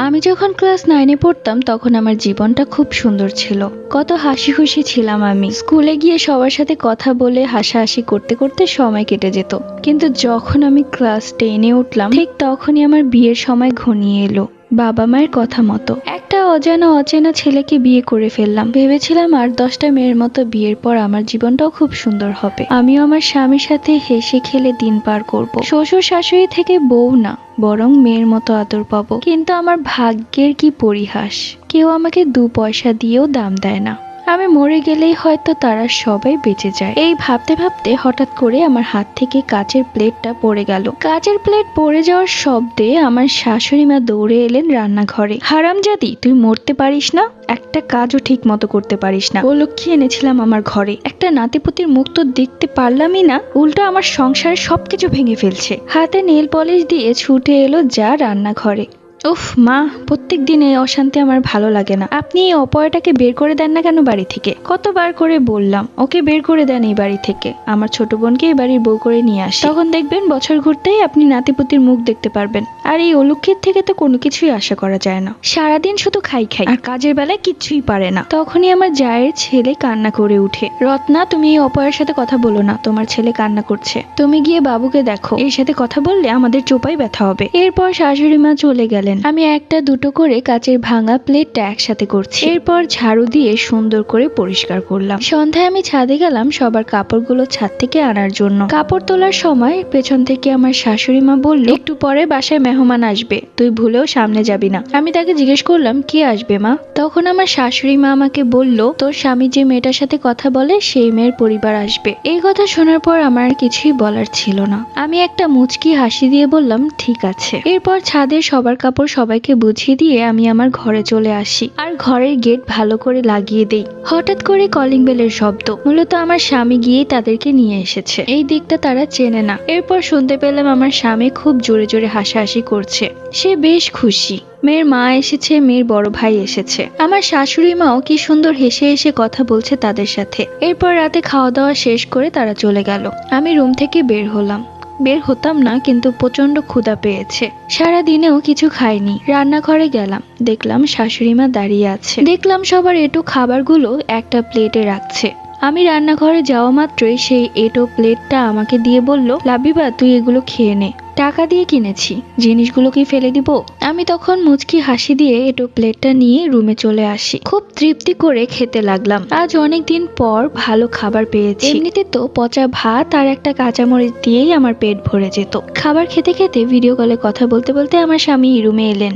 আমি যখন ক্লাস 9-এ পড়তাম তখন আমার জীবনটা খুব সুন্দর ছিল। কত হাসি খুশি ছিলাম আমি। স্কুলে গিয়ে সবার সাথে কথা বলে হাসাহাসি করতে করতে সময় কেটে যেত। কিন্তু যখন আমি ক্লাস 10-এ উঠলাম ঠিক তখনই আমার বিয়ের সময় ঘনিয়ে এলো। বাবা মায়ের কথা মতো একটা অচেনা ছেলেকে বিয়ে করে ফেললাম। ভেবেছিলাম আর 10টা মেয়ের মতো বিয়ের পর আমার জীবনটাও খুব সুন্দর হবে। আমিও আমার স্বামীর সাথে হেসে খেলে দিন পার করব। শ্বশুর শাশুড়ি থেকে বউ না, বরং মেয়ের মতো আদর পাবো। কিন্তু আমার ভাগ্যের কি পরিহাস, কেউ আমাকে 2 পয়সা দিয়েও দাম দেয় না। আমি মরে গেলেই হয়তো তারা সবাই বেঁচে যায়। এই ভাবতে ভাবতে হঠাৎ করে আমার হাত থেকে কাচের প্লেটটা পড়ে গেল। কাচের প্লেট পড়ে যাওয়ার শব্দে আমার শাশুড়ি মা দৌড়ে এলেন রান্নাঘরে। হারামজাদি, তুই মরতে পারিস না, একটা কাজও ঠিক মতো করতে পারিস না। ও লক্ষ্মী এনেছিলাম আমার ঘরে, একটা নাতিপুতির মুখ তো দেখতে পারলামই না, উল্টো আমার সংসারের সবকিছু ভেঙে ফেলছে। হাতে নেল পলিশ দিয়ে ছুটে এলো যা রান্নাঘরে। উফ মা, প্রত্যেক দিন এই অশান্তি আমার ভালো লাগে না। আপনি এই অপয়াটাকে বের করে দেন না কেন বাড়ি থেকে? কতবার করে বললাম ওকে বের করে দেন এই বাড়ি থেকে। আমার ছোট বোনকে এই বাড়ির বউ করে নিয়ে আসি, তখন দেখবেন বছর ঘুরতেই আপনি নাতিপুতির মুখ দেখতে পারবেন। আর এই অলক্ষীর থেকে তো কোনো কিছুই আশা করা যায় না। সারাদিন শুধু খাই খাই আর কাজের বেলায় কিচ্ছুই পারে না। তখনই আমার জায়ের ছেলে কান্না করে উঠে। রত্না, তুমি এই অপয়ার সাথে কথা বলো না, তোমার ছেলে কান্না করছে। তুমি গিয়ে বাবুকে দেখো, এর সাথে কথা বললে আমাদের চোপাই ব্যথা হবে। এরপর শাশুড়ি মা চলে গেলেন। আমি একটা দুটো করে কাচের ভাঙা প্লেটটা একসাথে করছি। এরপর ঝাড়ু দিয়ে সুন্দর করে পরিষ্কার করলাম। সন্ধ্যায় আমি ছাদে গেলাম সবার কাপড়গুলো ছাদ থেকে আনার জন্য। কাপড় তোলার সময় পেছন থেকে আমার শাশুড়ি মা বলল, একটু পরে বাসায় মেহমান আসবে, তুই ভুলেও সামনে যাবি না। আমি তাকে জিজ্ঞেস করলাম, কে আসবে মা? তখন আমার শাশুড়ি মা আমাকে বলল, তোর স্বামী যে মেয়েটার সাথে কথা বলে সেই মেয়ের পরিবার আসবে। এই কথা শোনার পর আমার আর কিছুই বলার ছিল না। আমি একটা মুচকি হাসি দিয়ে বললাম, ঠিক আছে। এরপর ছাদের সবার কাপড় সবাইকে বুঝিয়ে দিয়ে আমি আমার ঘরে চলে আসি আর ঘরের গেট ভালো করে লাগিয়ে দেই। হঠাৎ করে কলিং বেলের শব্দ, মূলত আমার স্বামী গিয়ে তাদেরকে নিয়ে এসেছে। এই দিকটা তারা চেনে না। এরপর শুনতে পেলাম আমার স্বামী খুব জোরে জোরে হাসাহাসি করছে। সে বেশ খুশি। মেয়ের মা এসেছে, মেয়ের বড় ভাই এসেছে। আমার শাশুড়ি মাও কি সুন্দর হেসে হেসে কথা বলছে তাদের সাথে। এরপর রাতে খাওয়া দাওয়া শেষ করে তারা চলে গেল। আমি রুম থেকে বের হতাম না, কিন্তু প্রচন্ড ক্ষুধা পেয়েছে। সারা দিনেও কিছু খাইনি। রান্নাঘরে গেলাম, দেখলাম শাশুড়ি মা দাঁড়িয়ে আছে। দেখলাম সবার এঁটো খাবারগুলো একটা প্লেটে রাখছে। আমি রান্নাঘরে যাওয়া মাত্রই সেই এঁটো প্লেটটা আমাকে দিয়ে বলল, লাবিবা, তুই এগুলো খেয়ে নে, টাকা দিয়ে কিনেছি, জিনিসগুলো কি ফেলে দিব? আমি তখন মুচকি হাসি দিয়ে এঁটো প্লেটটা নিয়ে রুমে চলে আসি। খুব তৃপ্তি করে খেতে লাগলাম। আজ অনেকদিন পর ভালো খাবার পেয়েছি। এমনিতে তো পচা ভাত আর একটা কাঁচামরিচ দিয়েই আমার পেট ভরে যেত। খাবার খেতে খেতে ভিডিও কলে কথা বলতে বলতে আমার স্বামী রুমে এলেন।